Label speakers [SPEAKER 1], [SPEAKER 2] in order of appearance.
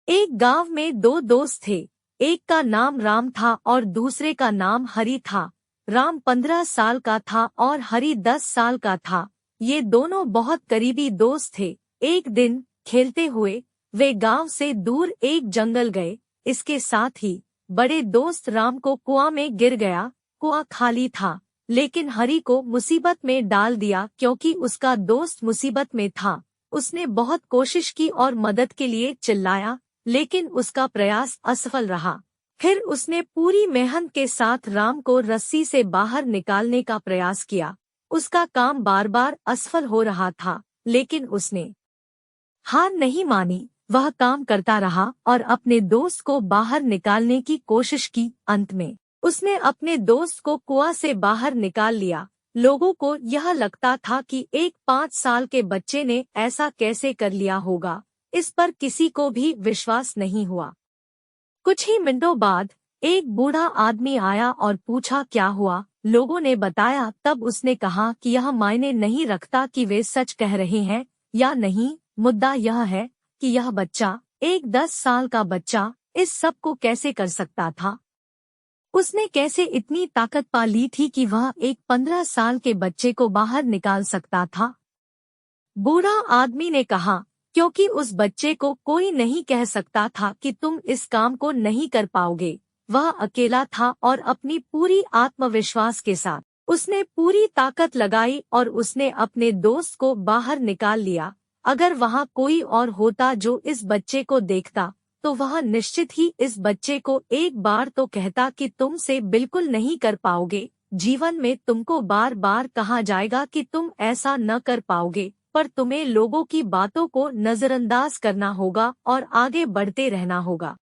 [SPEAKER 1] एक गांव में दो दोस्त थे। एक का नाम राम था और दूसरे का नाम हरि था। राम 15 साल का था और हरि 10 साल का था। ये दोनों बहुत करीबी दोस्त थे। एक दिन खेलते हुए वे गांव से दूर एक जंगल गए। इसके साथ ही बड़े दोस्त राम को कुआं में गिर गया। कुआं खाली था, लेकिन हरि को मुसीबत में डाल दिया क्योंकि उसका दोस्त मुसीबत में था। उसने बहुत कोशिश की और मदद के लिए चिल्लाया, लेकिन उसका प्रयास असफल रहा। फिर उसने पूरी मेहनत के साथ राम को रस्सी से बाहर निकालने का प्रयास किया। उसका काम बार बार असफल हो रहा था, लेकिन उसने हार नहीं मानी। वह काम करता रहा और अपने दोस्त को बाहर निकालने की कोशिश की। अंत में उसने अपने दोस्त को कुआं से बाहर निकाल लिया। लोगों को यह लगता था कि एक 5 साल के बच्चे ने ऐसा कैसे कर लिया होगा। इस पर किसी को भी विश्वास नहीं हुआ। कुछ ही मिनटों बाद एक बूढ़ा आदमी आया और पूछा, क्या हुआ? लोगों ने बताया। तब उसने कहा कि यह मायने नहीं रखता कि वे सच कह रहे हैं या नहीं। मुद्दा यह है कि यह बच्चा, एक 10 साल का बच्चा, इस सब को कैसे कर सकता था। उसने कैसे इतनी ताकत पा ली थी कि वह एक 15 साल के बच्चे को बाहर निकाल सकता था। बूढ़ा आदमी ने कहा, क्योंकि उस बच्चे को कोई नहीं कह सकता था कि तुम इस काम को नहीं कर पाओगे। वह अकेला था और अपनी पूरी आत्मविश्वास के साथ उसने पूरी ताकत लगाई और उसने अपने दोस्त को बाहर निकाल लिया। अगर वहाँ कोई और होता जो इस बच्चे को देखता, तो वह निश्चित ही इस बच्चे को एक बार तो कहता कि तुम से बिल्कुल नहीं कर पाओगे। जीवन में तुमको बार बार कहा जाएगा कि तुम ऐसा न कर पाओगे, पर तुम्हें लोगों की बातों को नजरअंदाज करना होगा और आगे बढ़ते रहना होगा।